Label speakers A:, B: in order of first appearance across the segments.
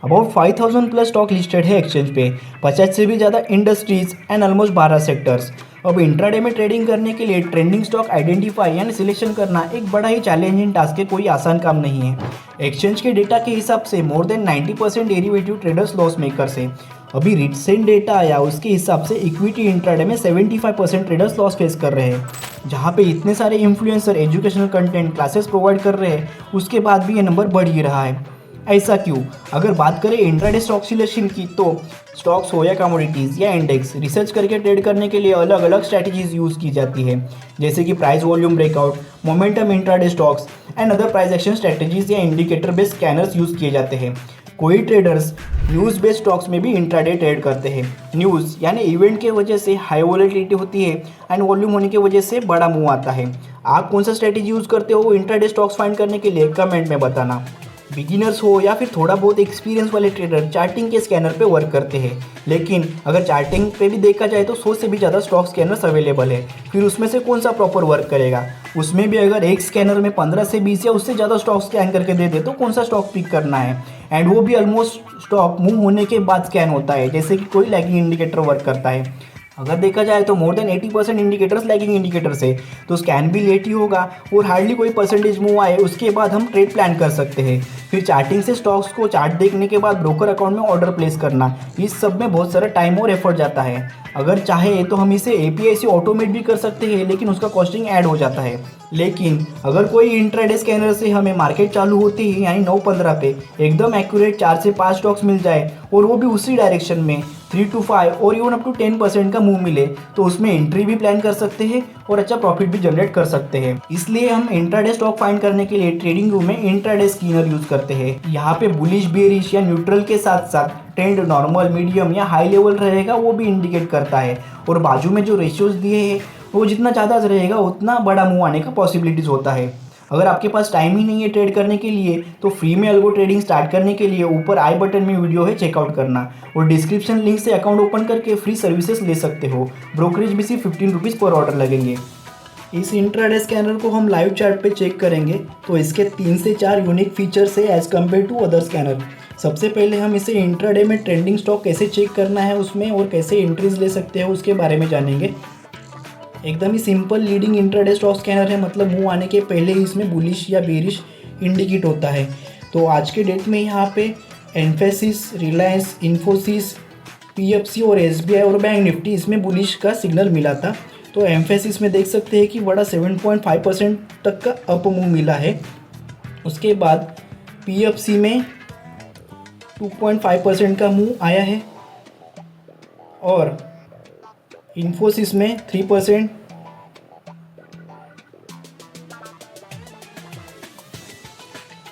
A: About 5000 plus stock listed है exchange पे, 50 से भी ज़्यादा इंडस्ट्रीज एंड ऑलमोस्ट 12 सेक्टर्स। अब इंट्राडे में ट्रेडिंग करने के लिए ट्रेंडिंग स्टॉक आइडेंटिफाई यानी सिलेक्शन करना एक बड़ा ही चैलेंजिंग टास्क है, कोई आसान काम नहीं है। एक्सचेंज के डेटा के हिसाब से more than 90% derivative traders loss makers है। अभी रिसेंट डेटा आया उसके हिसाब से इक्विटी इंट्राडे में 75% ट्रेडर्स लॉस फेस कर रहे हैं। जहाँ पे इतने सारे influencer educational content classes provide कर रहे हैं, उसके बाद भी ये नंबर बढ़ ही रहा है। ऐसा क्यों? अगर बात करें इंट्राडे स्टॉक सिलेक्शन की, तो स्टॉक्स हो या कमोडिटीज़ या इंडेक्स, रिसर्च करके ट्रेड करने के लिए अलग अलग स्ट्रैटेजीज यूज़ की जाती है, जैसे कि price volume breakout, momentum intraday stocks and other price action strategies या इंडिकेटर बेस्ड स्कैनर्स यूज़ किए जाते हैं। कोई ट्रेडर्स न्यूज़ बेस्ड स्टॉक्स में भी इंट्राडे ट्रेड करते हैं। न्यूज़ यानी इवेंट के वजह से हाई वॉलेटिलिटी होती है एंड वॉल्यूम होने की वजह से बड़ा मूव आता है। आप कौन सा स्ट्रैटेजी यूज़ करते हो इंट्राडे स्टॉक्स फाइंड करने के लिए कमेंट में बताना। बिगिनर्स हो या फिर थोड़ा बहुत एक्सपीरियंस वाले ट्रेडर चार्टिंग के स्कैनर पे वर्क करते हैं, लेकिन अगर चार्टिंग पे भी देखा जाए तो 100 से भी ज़्यादा स्टॉक स्कैनर्स अवेलेबल है। फिर उसमें से कौन सा प्रॉपर वर्क करेगा? उसमें भी अगर एक स्कैनर में 15 से 20 या उससे ज़्यादा स्टॉक स्कैन करके दे दे तो कौन सा स्टॉक पिक करना है? एंड वो भी ऑलमोस्ट स्टॉक मूव होने के बाद स्कैन होता है, जैसे कि कोई लैगिंग इंडिकेटर वर्क करता है। अगर देखा जाए तो more than 80% indicators lagging indicators है, तो स्कैन भी लेट ही होगा और हार्डली कोई परसेंटेज मूव आए उसके बाद हम ट्रेड प्लान कर सकते हैं। फिर चार्टिंग से स्टॉक्स को चार्ट देखने के बाद ब्रोकर अकाउंट में ऑर्डर प्लेस करना, इस सब में बहुत सारा टाइम और एफर्ट जाता है। अगर चाहे तो हम इसे एपीआई से ऑटोमेट भी कर सकते हैं, लेकिन उसका कॉस्टिंग ऐड हो जाता है। लेकिन अगर कोई इंट्राडे स्कैनर से हमें मार्केट चालू होती है यानी 9:15 पे एकदम एक्यूरेट 4 से 5 स्टॉक्स मिल जाए और वो भी उसी डायरेक्शन में 3 to 5 और इवन अप टू 10% का मूव मिले, तो उसमें एंट्री भी प्लान कर सकते हैं और अच्छा प्रॉफिट भी जनरेट कर सकते हैं। इसलिए हम इंट्राडे स्टॉक फाइंड करने के लिए ट्रेडिंग रूम में इंट्राडे स्कैनर यूज करते हैं। यहाँ पे बुलिश, बेरिश या न्यूट्रल के साथ साथ ट्रेंड नॉर्मल, मीडियम या हाई लेवल रहेगा वो भी इंडिकेट करता है, और बाजू में जो रेशियोज दिए हैं वो जितना ज़्यादा रहेगा उतना बड़ा मूव आने का पॉसिबिलिटीज़ होता है। अगर आपके पास टाइम ही नहीं है ट्रेड करने के लिए, तो फ्री में अल्गो ट्रेडिंग स्टार्ट करने के लिए ऊपर आई बटन में वीडियो है, चेकआउट करना, और डिस्क्रिप्शन लिंक से अकाउंट ओपन करके फ्री सर्विसेज ले सकते हो। ब्रोकरेज भी सिर्फ 15 रुपीज़ पर ऑर्डर लगेंगे। इस इंट्राडे स्कैनर को हम लाइव चार्ट पे चेक करेंगे तो इसके 3 से 4 यूनिक फीचर्स है as compare to other scanner. सबसे पहले हम इसे इंट्राडे में ट्रेंडिंग स्टॉक कैसे चेक करना है उसमें, और कैसे एंट्रीज ले सकते हैं उसके बारे में जानेंगे। एकदम ही simple leading intraday stock scanner है, मतलब मूव आने के पहले ही इसमें बुलिश या बेरिश इंडिकेट होता है। तो आज के डेट में यहाँ पे एम्फेसिस, रिलायंस, इन्फोसिस, पीएफसी और एसबीआई और बैंक निफ्टी इसमें बुलिश का सिग्नल मिला था। तो एम्फेसिस में देख सकते हैं कि बड़ा 7.5% तक का अप मूव मिला है। उसके बाद पीएफसी में 2.5% का मूव आया है, और इन्फोसिस में 3%,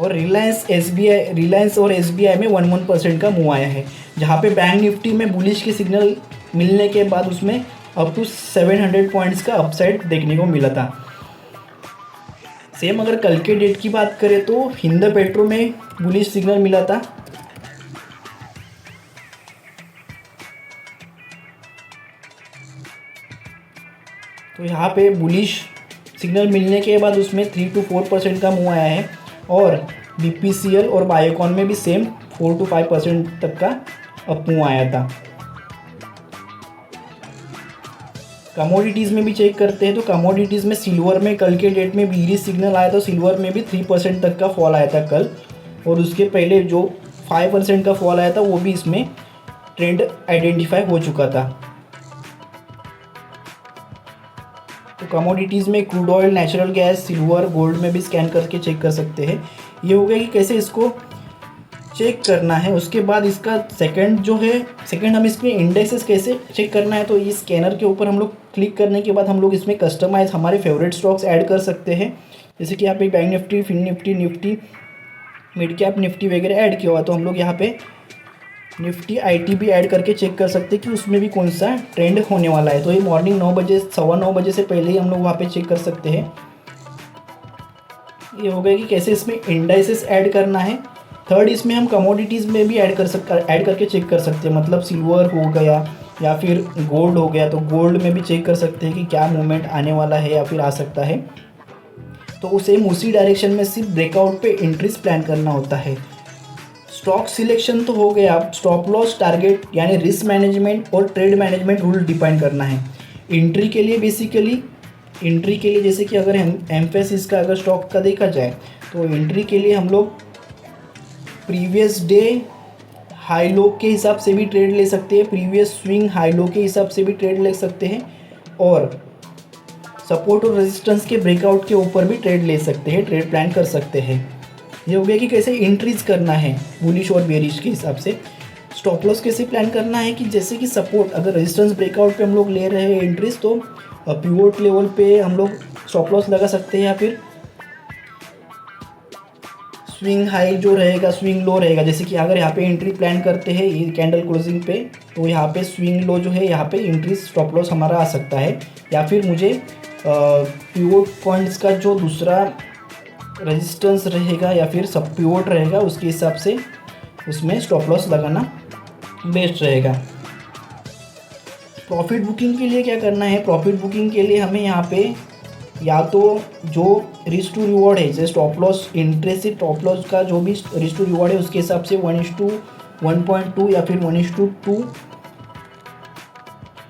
A: और रिलायंस और एसबीआई में 1% का मूव आया है। जहाँ पे बैंक निफ्टी में बुलिश के सिग्नल मिलने के बाद उसमें अप टू 700 पॉइंट्स का अपसाइड देखने को मिला था। सेम अगर कल के डेट की बात करें तो हिंदपेट्रो में बुलिश सिग्नल मिला था। तो यहाँ पे बुलिश सिग्नल मिलने के बाद उसमें 3 to 4% का मूव आया है, और बीपीसीएल और बायोकॉन में भी सेम 4 to 5% तक का अप मूव आया था। कमोडिटीज़ में भी चेक करते हैं तो कमोडिटीज़ में सिल्वर में कल के डेट में बीरिश सिग्नल आया, तो सिल्वर में भी 3% तक का फॉल आया था कल, और उसके पहले जो 5% का फॉल आया था वो भी इसमें ट्रेंड आइडेंटिफाई हो चुका था। तो कमोडिटीज़ में crude oil, natural gas, silver, gold में भी स्कैन करके चेक कर सकते हैं। ये हो गया कि कैसे इसको चेक करना है। उसके बाद इसका सेकंड हम इसमें इंडेक्सेस कैसे चेक करना है। तो इस स्कैनर के ऊपर हम लोग क्लिक करने के बाद हम लोग इसमें कस्टमाइज हमारे फेवरेट स्टॉक्स ऐड कर सकते हैं। जैसे कि यहाँ पे bank Nifty, fin Nifty, mid cap Nifty वगैरह ऐड किया हुआ, तो हम लोग यहाँ पे निफ्टी आईटी भी ऐड करके चेक कर सकते हैं कि उसमें भी कौन सा ट्रेंड होने वाला है। तो ये मॉर्निंग 9 बजे, 9:15 बजे से पहले ही हम लोग वहाँ पे चेक कर सकते हैं। ये हो गया कि कैसे इसमें इंडाइसेस ऐड करना है। थर्ड, इसमें हम कमोडिटीज़ में भी ऐड करके चेक कर सकते हैं, मतलब सिल्वर हो गया या फिर गोल्ड हो गया, तो गोल्ड में भी चेक कर सकते हैं कि क्या मूवमेंट आने वाला है या फिर आ सकता है। तो सेम उसी डायरेक्शन में सिर्फ ब्रेकआउट पे एंट्रीज प्लान करना होता है। स्टॉक सिलेक्शन तो हो गया, अब स्टॉप लॉस, टारगेट यानी रिस्क मैनेजमेंट और ट्रेड मैनेजमेंट रूल डिफाइन करना है। एंट्री के लिए बेसिकली, एंट्री के लिए जैसे कि अगर हम एम्फेसिस का अगर स्टॉक का देखा जाए तो एंट्री के लिए हम लोग प्रीवियस डे हाई लो के हिसाब से भी ट्रेड ले सकते हैं, प्रीवियस स्विंग हाई लो के हिसाब से भी ट्रेड ले सकते हैं, और सपोर्ट और रेजिस्टेंस के ब्रेकआउट के ऊपर भी ट्रेड ले सकते हैं, ट्रेड प्लान कर सकते हैं। ये हो गया कि कैसे इंक्रीज करना है बुलिश और बेरिश के हिसाब से। स्टॉप लॉस कैसे प्लान करना है कि जैसे कि सपोर्ट अगर रेजिस्टेंस ब्रेकआउट पे हम लोग ले रहे हैं एंट्रीज, तो पिवोट लेवल पे हम लोग स्टॉप लॉस लगा सकते हैं, या फिर स्विंग हाई जो रहेगा, स्विंग लो रहेगा, जैसे कि अगर यहाँ पे एंट्री प्लान करते हैं ये कैंडल क्लोजिंग पे, तो यहाँ पे स्विंग लो जो है यहाँ पे एंट्री स्टॉप लॉस हमारा आ सकता है, या फिर मुझे पिवोट पॉइंट्स का जो दूसरा रेजिस्टेंस रहेगा या फिर सब पिवोट रहेगा उसके हिसाब से उसमें स्टॉप लॉस लगाना बेस्ट रहेगा। प्रॉफिट बुकिंग के लिए क्या करना है, प्रॉफिट बुकिंग के लिए हमें यहाँ पे या तो जो रिस्क टू रिवॉर्ड है, जैसे stop loss interest stop loss का जो भी रिस्क टू रिवॉर्ड है उसके हिसाब से 1:1.2 या फिर 1:2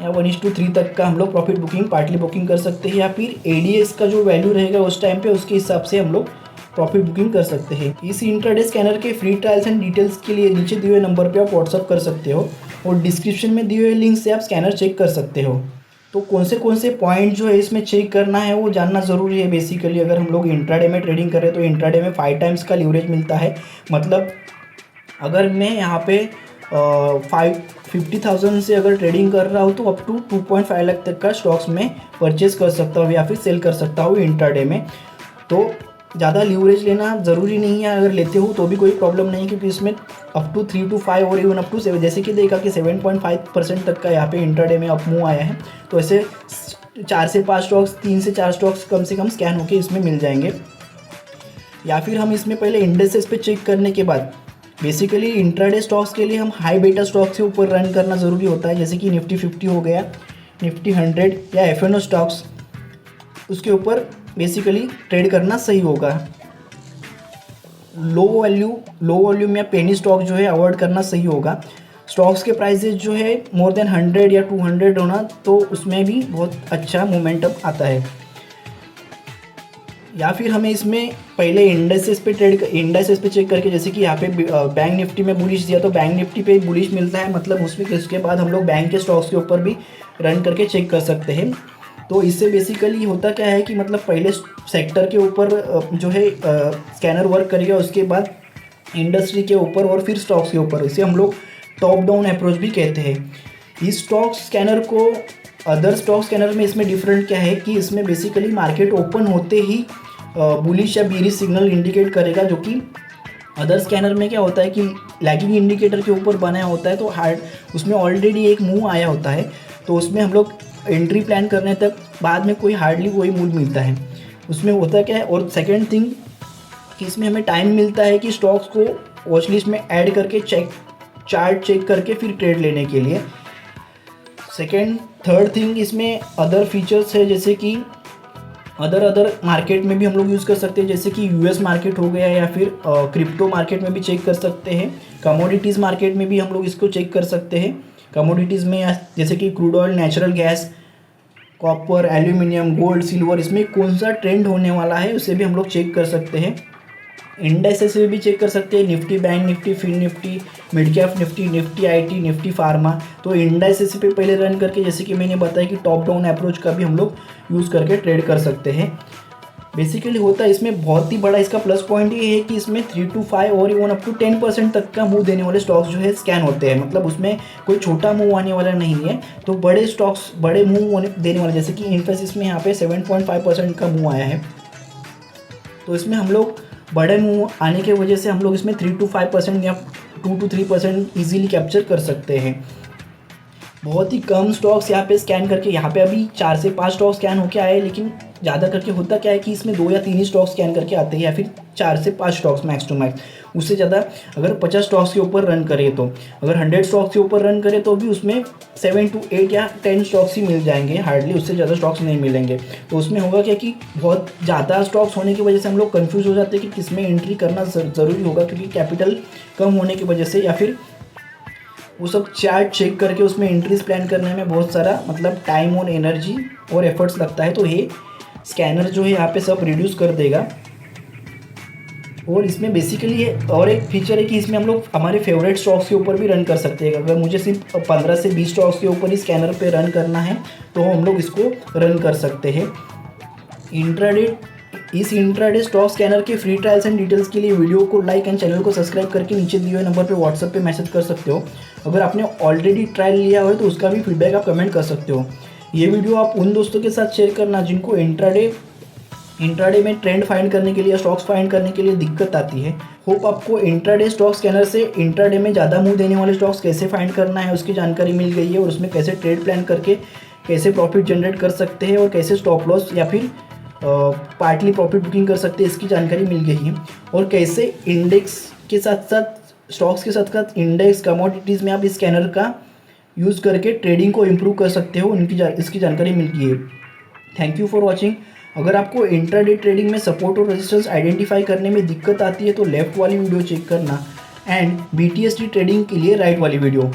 A: या 1:3 तक का हम लोग प्रॉफिट बुकिंग पार्टली बुकिंग कर सकते हैं, या फिर एडीएस का जो वैल्यू रहेगा उस टाइम पे उसके हिसाब से हम लोग प्रॉफिट बुकिंग कर सकते हैं। इस इंट्राडे स्कैनर के फ्री ट्रायल्स एंड डिटेल्स के लिए नीचे दिए हुए नंबर पे आप व्हाट्सअप कर सकते हो, और डिस्क्रिप्शन में दिए हुए लिंक से आप स्कैनर चेक कर सकते हो। तो कौन से पॉइंट जो है इसमें चेक करना है वो जानना ज़रूरी है। बेसिकली अगर हम लोग इंट्राडे में ट्रेडिंग करें तो इंट्राडे में 5 टाइम्स का लीवरेज मिलता है। मतलब अगर मैं यहाँ पे 50,000 से अगर ट्रेडिंग कर रहा हूँ तो अप टू 2.5 लाख तक का स्टॉक्स में परचेज कर सकता हूँ या फिर सेल कर सकता हूँ इंट्राडे में। तो ज़्यादा लीवरेज लेना ज़रूरी नहीं है, अगर लेते हो तो भी कोई प्रॉब्लम नहीं है, क्योंकि इसमें अप टू 3 to 5 और इवन अप टू 7, जैसे कि देखा कि 7.5% तक का यहाँ पे इंट्राडे में अप मूव आया है। तो ऐसे 4 से 5 स्टॉक्स, 3 से 4 स्टॉक्स कम से कम स्कैन होके इसमें मिल जाएंगे। या फिर हम इसमें पहले इंडेक्सेस पे चेक करने के बाद बेसिकली इंट्राडे स्टॉक्स के लिए हम हाई बेटा स्टॉक्स के ऊपर रन करना ज़रूरी होता है, जैसे कि निफ्टी 50 हो गया, निफ्टी 100 या एफएनओ स्टॉक्स, उसके ऊपर बेसिकली ट्रेड करना सही होगा। लो वॉल्यूम या पेनी स्टॉक जो है अवॉइड करना सही होगा। स्टॉक्स के प्राइसेस जो है मोर देन 100 या 200 होना, तो उसमें भी बहुत अच्छा मोमेंटम आता है। या फिर हमें इसमें पहले इंडेक्सेस पे चेक करके, जैसे कि यहाँ पे बैंक निफ्टी में बुलिश दिया तो बैंक निफ्टी पे बुलिश मिलता है, मतलब उसके बाद हम लोग बैंक के स्टॉक्स के ऊपर भी रन करके चेक कर सकते हैं। तो इससे बेसिकली होता क्या है कि मतलब पहले सेक्टर के ऊपर जो है स्कैनर वर्क करेगा, उसके बाद इंडस्ट्री के ऊपर और फिर स्टॉक्स के ऊपर। इसे हम लोग टॉप डाउन अप्रोच भी कहते हैं। इस स्टॉक स्कैनर को अदर स्टॉक स्कैनर में इसमें डिफरेंट क्या है कि इसमें बेसिकली मार्केट ओपन होते ही बुलिश या बेरिश सिग्नल इंडिकेट करेगा, जो कि अदर स्कैनर में क्या होता है कि लैगिंग इंडिकेटर के ऊपर बनाया होता है, तो उसमें ऑलरेडी एक मूव आया होता है, तो उसमें हम लोग एंट्री प्लान करने तक बाद में हार्डली कोई मूव मिलता है। उसमें होता क्या है, और सेकेंड थिंग कि इसमें हमें टाइम मिलता है कि स्टॉक्स को वॉच लिस्ट में ऐड करके चार्ट चेक करके फिर ट्रेड लेने के लिए। थर्ड थिंग इसमें अदर फीचर्स है, जैसे कि अदर मार्केट में भी हम लोग यूज़ कर सकते हैं, जैसे कि यूएस मार्केट हो गया, या फिर क्रिप्टो मार्केट में भी चेक कर सकते हैं। कमोडिटीज़ मार्केट में भी हम लोग इसको चेक कर सकते हैं। कमोडिटीज़ में जैसे कि crude oil, natural gas, copper, aluminium, gold, silver, इसमें कौन सा ट्रेंड होने वाला है उसे भी हम लोग चेक कर सकते हैं। इंडेक्सेस से भी चेक कर सकते हैं, Nifty bank Nifty, fin Nifty, mid cap Nifty, Nifty IT, Nifty pharma. तो इंडेक्सेस पे पहले रन करके, जैसे कि मैंने बताया कि टॉप डाउन अप्रोच का भी हम लोग यूज़ करके ट्रेड कर सकते हैं। बेसिकली होता है इसमें बहुत ही बड़ा इसका प्लस पॉइंट ये है कि इसमें 3 to 5 और इवन अप टू 10% तक का मूव देने वाले स्टॉक्स जो है स्कैन होते हैं। मतलब उसमें कोई छोटा मूव आने वाला नहीं है, तो बड़े स्टॉक्स बड़े मूव देने वाले, जैसे कि इन्फोसिस में यहाँ पे 7.5% का मूव आया है, तो इसमें हम लोग बड़े मूव आने की वजह से हम लोग इसमें 3 to 5% या 2 to 3% ईजिली कैप्चर कर सकते हैं। बहुत ही कम स्टॉक्स यहाँ पे स्कैन करके, यहाँ पे अभी 4 से 5 स्टॉक स्कैन होके आए, लेकिन ज़्यादा करके होता क्या है कि इसमें 2 या 3 ही स्टॉक स्कैन करके आते हैं, या फिर 4 से 5 स्टॉक्स मैक्स टू मैक्स। उससे ज़्यादा अगर 50 स्टॉक्स के ऊपर रन करे तो, अगर 100 स्टॉक्स के ऊपर रन करे तो भी उसमें 7 to 8 या 10 स्टॉक्स ही मिल जाएंगे, हार्डली उससे ज़्यादा स्टॉक्स नहीं मिलेंगे। तो उसमें होगा क्या कि बहुत ज़्यादा स्टॉक्स होने की वजह से हम लोग कन्फ्यूज हो जाते हैं कि किस में एंट्री करना ज़रूरी होगा, क्योंकि कैपिटल कम होने की वजह से, या फिर वो सब चार्ट चेक करके उसमें एंट्रीज प्लान करने में बहुत सारा मतलब टाइम और एनर्जी और एफर्ट्स लगता है। तो ये स्कैनर जो है यहाँ पे सब रिड्यूस कर देगा। और इसमें बेसिकली और एक फीचर है कि इसमें हम लोग हमारे फेवरेट स्टॉक्स के ऊपर भी रन कर सकते हैं। अगर मुझे सिर्फ 15 से 20 स्टॉक्स के ऊपर ही स्कैनर पे रन करना है तो हम लोग इसको रन कर सकते हैं। इस इंट्राडे स्टॉक स्कैनर के फ्री ट्रायल्स एंड डिटेल्स के लिए वीडियो को लाइक एंड चैनल को सब्सक्राइब करके नीचे दिए हुए नंबर पे व्हाट्सएप पे मैसेज कर सकते हो। अगर आपने ऑलरेडी ट्रायल लिया हो तो उसका भी फीडबैक आप कमेंट कर सकते हो। ये वीडियो आप उन दोस्तों के साथ शेयर करना जिनको इंट्राडे में ट्रेंड फाइंड करने के लिए, स्टॉक्स फाइंड करने के लिए दिक्कत आती है। होप आपको इंट्राडे स्टॉक स्कैनर से इंट्राडे में ज़्यादा मुंह देने वाले स्टॉक्स कैसे फाइंड करना है उसकी जानकारी मिल गई है, और उसमें कैसे ट्रेड प्लान करके कैसे प्रॉफिट जनरेट कर सकते हैं और कैसे स्टॉप लॉस या फिर पार्टली प्रॉफिट बुकिंग कर सकते हैं, इसकी जानकारी मिल गई है। और कैसे इंडेक्स के साथ साथ स्टॉक्स के साथ साथ इंडेक्स कमोडिटीज़ में आप इस स्कैनर का यूज़ करके ट्रेडिंग को इम्प्रूव कर सकते हो, इसकी जानकारी मिल गई है। Thank you for watching. अगर आपको इंट्राडे ट्रेडिंग में सपोर्ट और रेजिस्टेंस आइडेंटिफाई करने में दिक्कत आती है तो लेफ्ट वाली वीडियो चेक करना, एंड BTST ट्रेडिंग के लिए राइट वाली वीडियो।